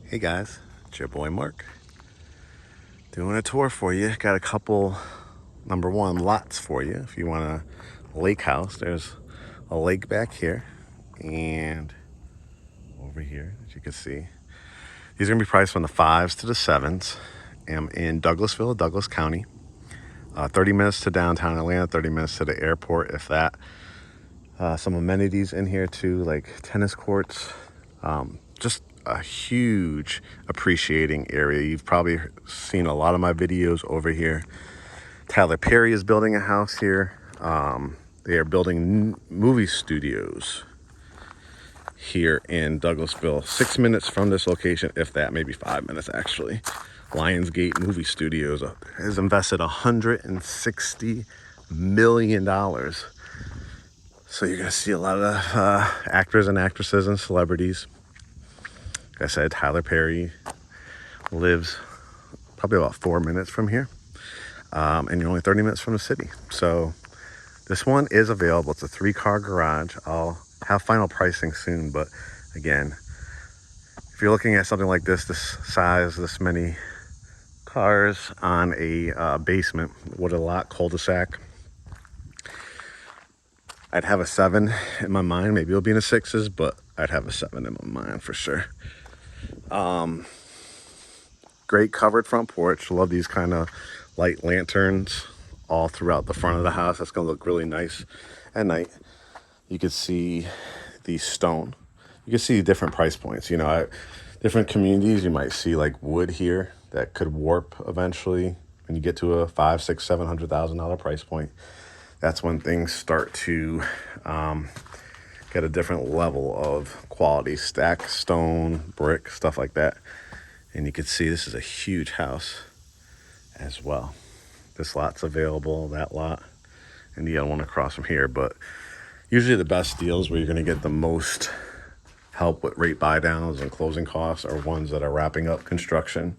Hey guys, it's your boy Mark. Doing a tour for you. Got a couple, number one, lots for you. If you want a lake house, there's a lake back here and over here, as you can see. These are gonna be priced from the 5s to the 7s. I'm in Douglasville, Douglas County. 30 minutes to downtown Atlanta, 30 minutes to the airport, if that. Some amenities in here too, like tennis courts. Just a huge appreciating area. You've probably seen a lot of my videos over here. Tyler Perry is building a house here. They are building movie studios here in Douglasville. 6 minutes from this location, if that, maybe 5 minutes actually. Lionsgate Movie Studios has invested $160 million. So you're gonna see a lot of actors and actresses and celebrities. Like I said, Tyler Perry lives probably about 4 minutes from here. And you're only 30 minutes from the city. So this one is available. It's a 3-car garage. I'll have final pricing soon, but again, if you're looking at something like this size, this many cars on a basement with a lot cul-de-sac, I'd have a 7 in my mind. Maybe it'll be in the 6s, but I'd have a 7 in my mind for sure. Great covered front porch. Love these kind of light lanterns all throughout the front of the house. That's gonna look really nice at night. You can see the stone. You can see different price points. You know, different communities, you might see like wood here that could warp eventually. When you get to a $500,000, $600,000, $700,000 price point, that's when things start to get a different level of quality. Stack, stone, brick, stuff like that. And you can see this is a huge house as well. This lot's available, that lot, and the other one across from here. But usually the best deals where you're gonna get the most help with rate buy downs and closing costs are ones that are wrapping up construction.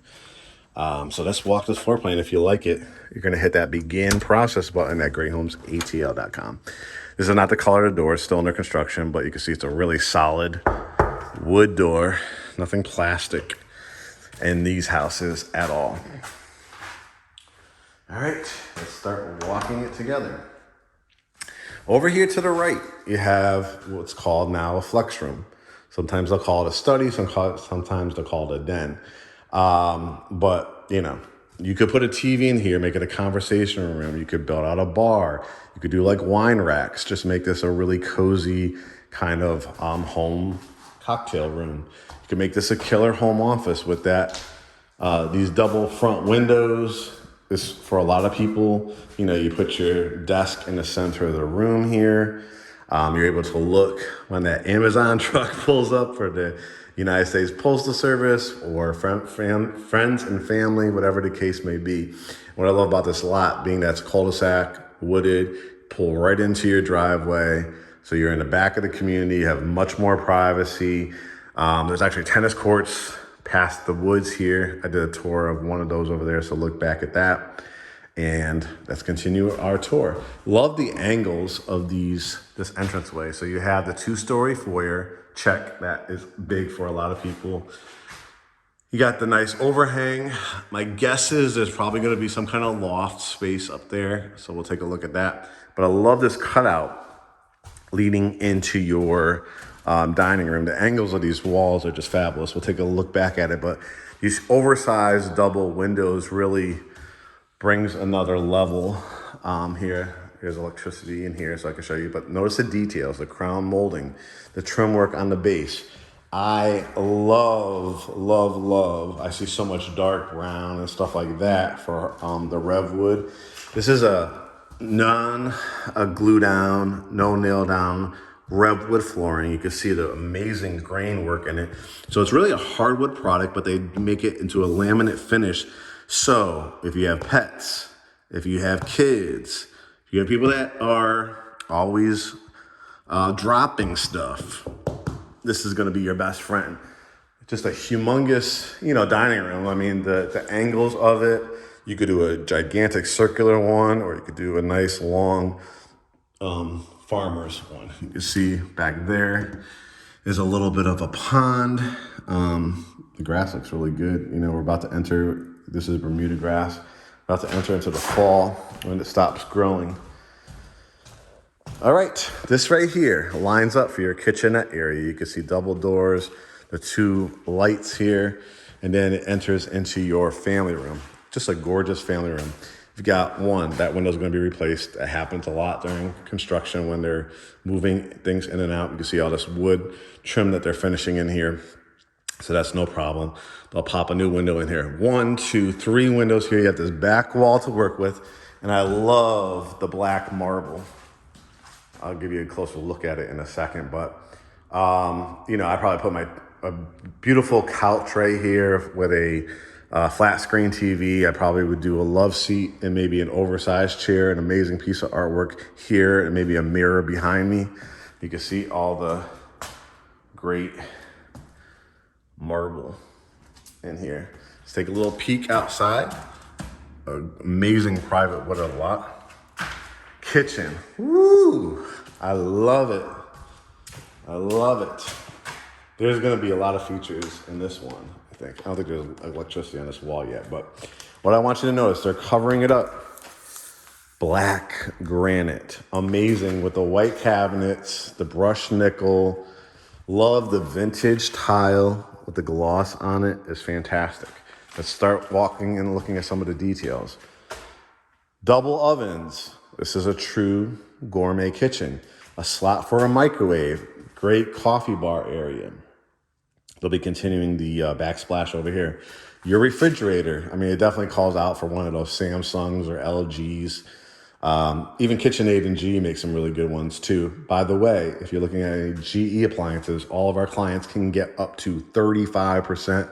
So let's walk this floor plan. If you like it, you're gonna hit that begin process button at GreatHomesATL.com. This is not the color of the door, it's still under construction, but you can see it's a really solid wood door, nothing plastic in these houses at all. All right, let's start walking it together. Over here to the right, you have what's called now a flex room. Sometimes they'll call it a study, sometimes they'll call it a den. But you know, you could put a TV in here, make it a conversation room. You could build out a bar. You could do like wine racks, just make this a really cozy kind of home cocktail room. You could make this a killer home office with that. These double front windows. This, for a lot of people, you know, you put your desk in the center of the room here. You're able to look when that Amazon truck pulls up for the United States Postal Service or friends and family, whatever the case may be. What I love about this lot, being that's cul-de-sac, wooded, pull right into your driveway. So you're in the back of the community, you have much more privacy. There's actually tennis courts past the woods here. I did a tour of one of those over there, so look back at that. And let's continue our tour. Love the angles of this entranceway. So you have the 2-story foyer, check, that is big for a lot of people. You got the nice overhang. My guess is there's probably gonna be some kind of loft space up there, so we'll take a look at that. But I love this cutout leading into your dining room. The angles of these walls are just fabulous. We'll take a look back at it, but these oversized double windows really brings another level here. Here's electricity in here so I can show you, but notice the details, the crown molding, the trim work on the base. I love, love, love. I see so much dark brown and stuff like that for the Rev wood. This is a glue down, no nail down Rev wood flooring. You can see the amazing grain work in it. So it's really a hardwood product, but they make it into a laminate finish. So if you have pets, if you have kids, if you have people that are always dropping stuff, this is gonna be your best friend. Just a humongous, you know, dining room. I mean, the angles of it, you could do a gigantic circular one, or you could do a nice long farmer's one. You can see back there is a little bit of a pond The grass looks really good. You know, we're about to enter, this is Bermuda grass, about to enter into the fall when it stops growing. All right, this right here lines up for your kitchenette area. You can see double doors, the 2 lights here, and then it enters into your family room. Just a gorgeous family room. You've got one, that window's gonna be replaced. That happens a lot during construction when they're moving things in and out. You can see all this wood trim that they're finishing in here. So that's no problem. They'll pop a new window in here. 1, 2, 3 windows here. You have this back wall to work with. And I love the black marble. I'll give you a closer look at it in a second. But, you know, I probably put a beautiful couch right here with a flat screen TV. I probably would do a love seat and maybe an oversized chair, an amazing piece of artwork here, and maybe a mirror behind me. You can see all the great marble in here. Let's take a little peek outside. Amazing private wooded lot. Kitchen. Woo! I love it. I love it. There's gonna be a lot of features in this one, I think. I don't think there's electricity on this wall yet, but what I want you to notice, they're covering it up. Black granite. Amazing with the white cabinets, the brushed nickel. Love the vintage tile with the gloss on it. Is fantastic. Let's start walking and looking at some of the details. Double ovens. This is a true gourmet kitchen. A slot for a microwave. Great coffee bar area. They'll be continuing the backsplash over here. Your refrigerator. I mean, it definitely calls out for one of those Samsungs or LGs. Even KitchenAid and GE make some really good ones too. By the way, if you're looking at any GE appliances, all of our clients can get up to 35%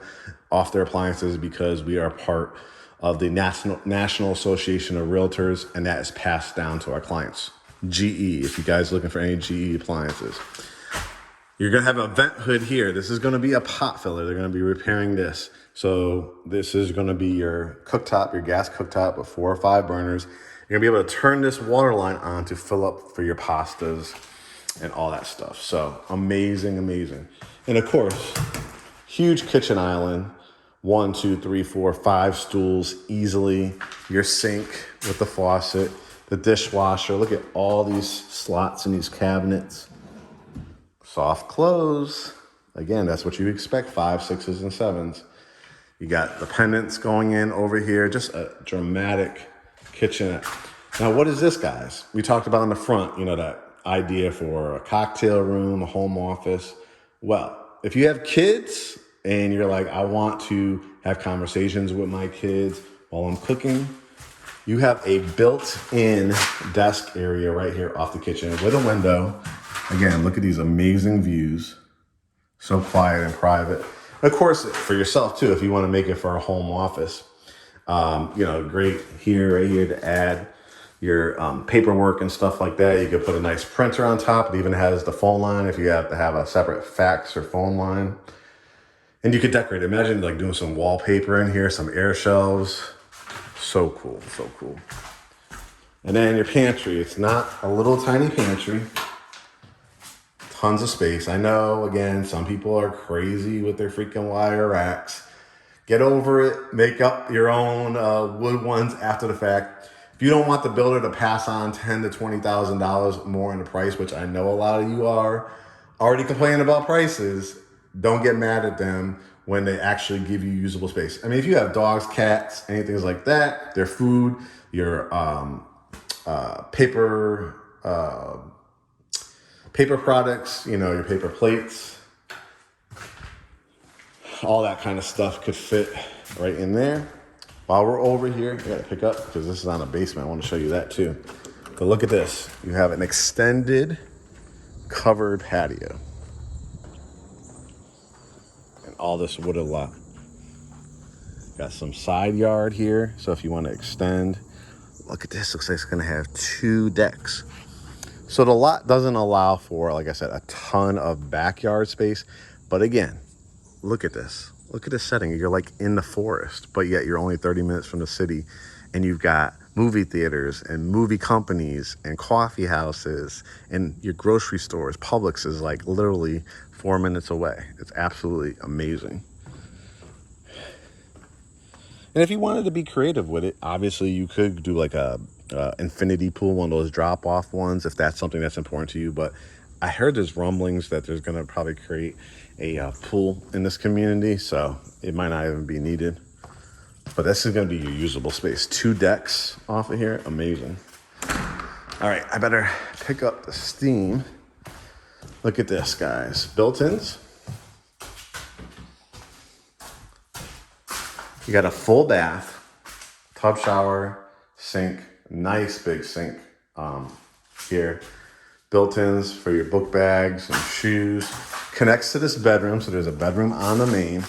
off their appliances because we are part of the National Association of Realtors, and that is passed down to our clients. GE, if you guys are looking for any GE appliances. You're gonna have a vent hood here. This is gonna be a pot filler. They're gonna be repairing this. So this is gonna be your cooktop, your gas cooktop with 4 or 5 burners. You're gonna be able to turn this water line on to fill up for your pastas and all that stuff. So amazing, amazing. And of course, huge kitchen island. 1, 2, 3, 4, 5 stools easily. Your sink with the faucet, the dishwasher. Look at all these slots in these cabinets. Soft close. Again, that's what you expect, 5, 6s, and 7s. You got the pendants going in over here. Just a dramatic kitchenette. Now, what is this, guys? We talked about in the front, you know, that idea for a cocktail room, a home office. Well, if you have kids and you're like, I want to have conversations with my kids while I'm cooking, you have a built-in desk area right here off the kitchen with a window. Again, look at these amazing views. So quiet and private. Of course, for yourself too, if you want to make it for a home office. You know, great here, right here to add your paperwork and stuff like that. You could put a nice printer on top. It even has the phone line if you have to have a separate fax or phone line. And you could decorate. Imagine like doing some wallpaper in here, some air shelves. So cool, so cool. And then your pantry. It's not a little tiny pantry. Tons of space. I know, again, some people are crazy with their freaking wire racks. Get over it. Make up your own wood ones after the fact. If you don't want the builder to pass on $10,000 to $20,000 more in the price, which I know a lot of you are already complaining about prices, don't get mad at them when they actually give you usable space. I mean, if you have dogs, cats, anything like that, their food, your paper products, you know, your paper plates, all that kind of stuff could fit right in there. While we're over here, I gotta pick up because this is on a basement. I want to show you that too. But look at this. You have an extended covered patio. And all this wooded lot. Got some side yard here. So if you want to extend, look at this. Looks like it's gonna have 2 decks. So the lot doesn't allow for, like I said, a ton of backyard space. But again, look at this. Look at this setting. You're like in the forest, but yet you're only 30 minutes from the city. And you've got movie theaters and movie companies and coffee houses and your grocery stores. Publix is like literally 4 minutes away. It's absolutely amazing. And if you wanted to be creative with it, obviously you could do like a infinity pool, one of those drop-off ones, if that's something that's important to you. But I heard there's rumblings that there's going to probably create a pool in this community, so it might not even be needed. But this is going to be your usable space. 2 decks off of here. Amazing. All right, I better pick up the steam. Look at this, guys. Built-ins. You got a full bath, tub shower, sink, nice big sink here. Built-ins for your book bags and shoes. Connects to this bedroom, so there's a bedroom on the main.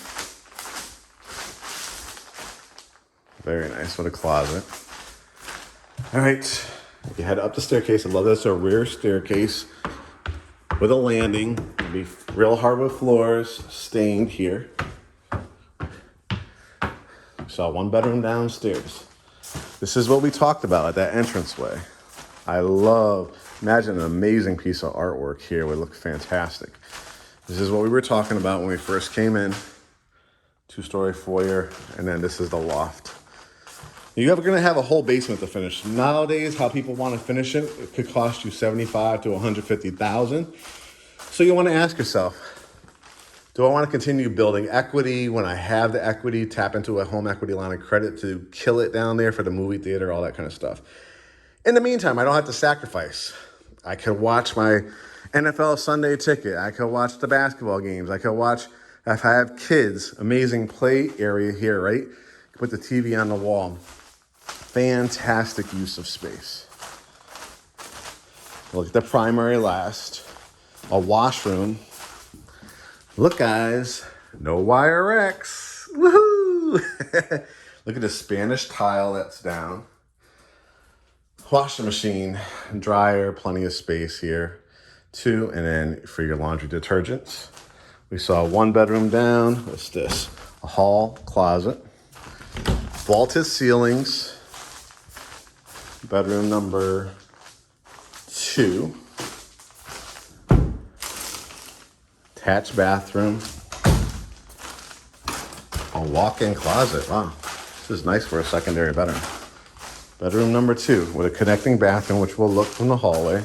Very nice, what a closet. All right, you head up the staircase. I love that it's a rear staircase with a landing. It'll be real hardwood floors, stained here. Saw 1 bedroom downstairs. This is what we talked about at that entranceway. Imagine an amazing piece of artwork here. It would look fantastic. This is what we were talking about when we first came in. 2-story foyer, and then this is the loft. You're going to have a whole basement to finish. Nowadays, how people want to finish it, it could cost you $75,000 to $150,000. So you want to ask yourself, do I want to continue building equity when I have the equity, tap into a home equity line of credit to kill it down there for the movie theater, all that kind of stuff? In the meantime, I don't have to sacrifice. I can watch my NFL Sunday ticket. I can watch the basketball games. I can watch, if I have kids, amazing play area here, right? Put the TV on the wall. Fantastic use of space. Look at the primary last. A washroom. Look, guys, no wire X. Woohoo! Look at the Spanish tile that's down. Washing machine, dryer, plenty of space here. 2, and then for your laundry detergents. We saw 1 bedroom down. What's this? A hall closet. Vaulted ceilings. Bedroom number 2. Attached bathroom. A walk-in closet. Wow, this is nice for a secondary bedroom. Bedroom number 2 with a connecting bathroom, which will look from the hallway.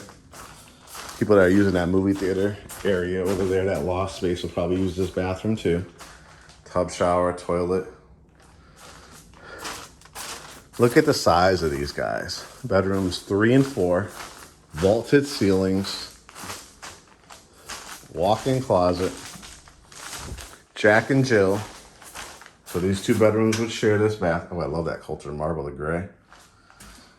People that are using that movie theater area over there, that loft space, will probably use this bathroom too. Tub shower, toilet. Look at the size of these guys. Bedrooms 3 and 4. Vaulted ceilings. Walk-in closet. Jack and Jill. So these 2 bedrooms would share this bath. Oh, I love that cultured marble, the gray.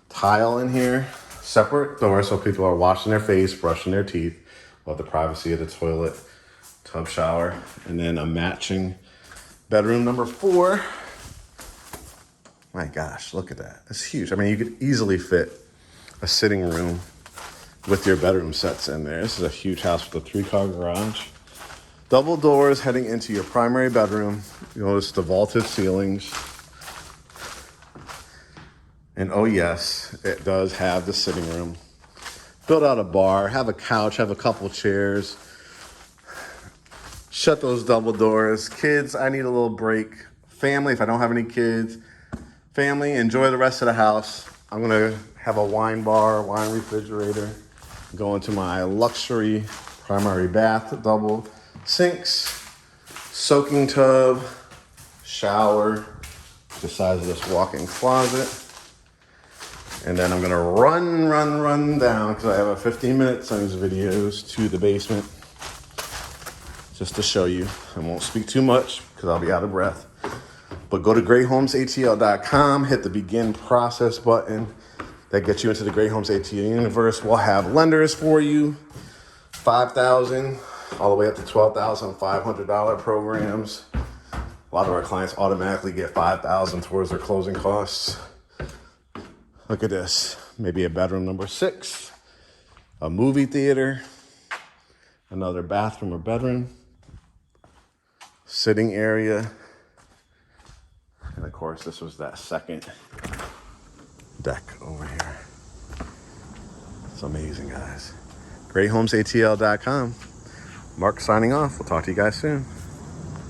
Tile in here. Separate doors so people are washing their face, brushing their teeth. Love the privacy of the toilet. Tub shower. And then a matching bedroom number 4. My gosh, look at that. It's huge. I mean, you could easily fit a sitting room with your bedroom sets in there. This is a huge house with a 3-car garage. Double doors heading into your primary bedroom. You notice the vaulted ceilings. And oh yes, it does have the sitting room. Build out a bar, have a couch, have a couple chairs. Shut those double doors. Kids, I need a little break. Family, if I don't have any kids. Family, enjoy the rest of the house. I'm gonna have a wine bar, wine refrigerator. Go into my luxury primary bath, double sinks, soaking tub, shower, the size of this walk-in closet. And then I'm gonna run down, because I have a 15-minute on these videos, to the basement, just to show you. I won't speak too much, because I'll be out of breath. But go to GreatHomesATL.com, hit the begin process button. That gets you into the GreatHomesATL universe. We'll have lenders for you, $5,000 all the way up to $12,500 programs. A lot of our clients automatically get $5,000 towards their closing costs. Look at this, maybe a bedroom number 6, a movie theater, another bathroom or bedroom, sitting area. And of course, this was that second deck over here. It's amazing, guys. GreatHomesATL.com. Mark signing off. We'll talk to you guys soon.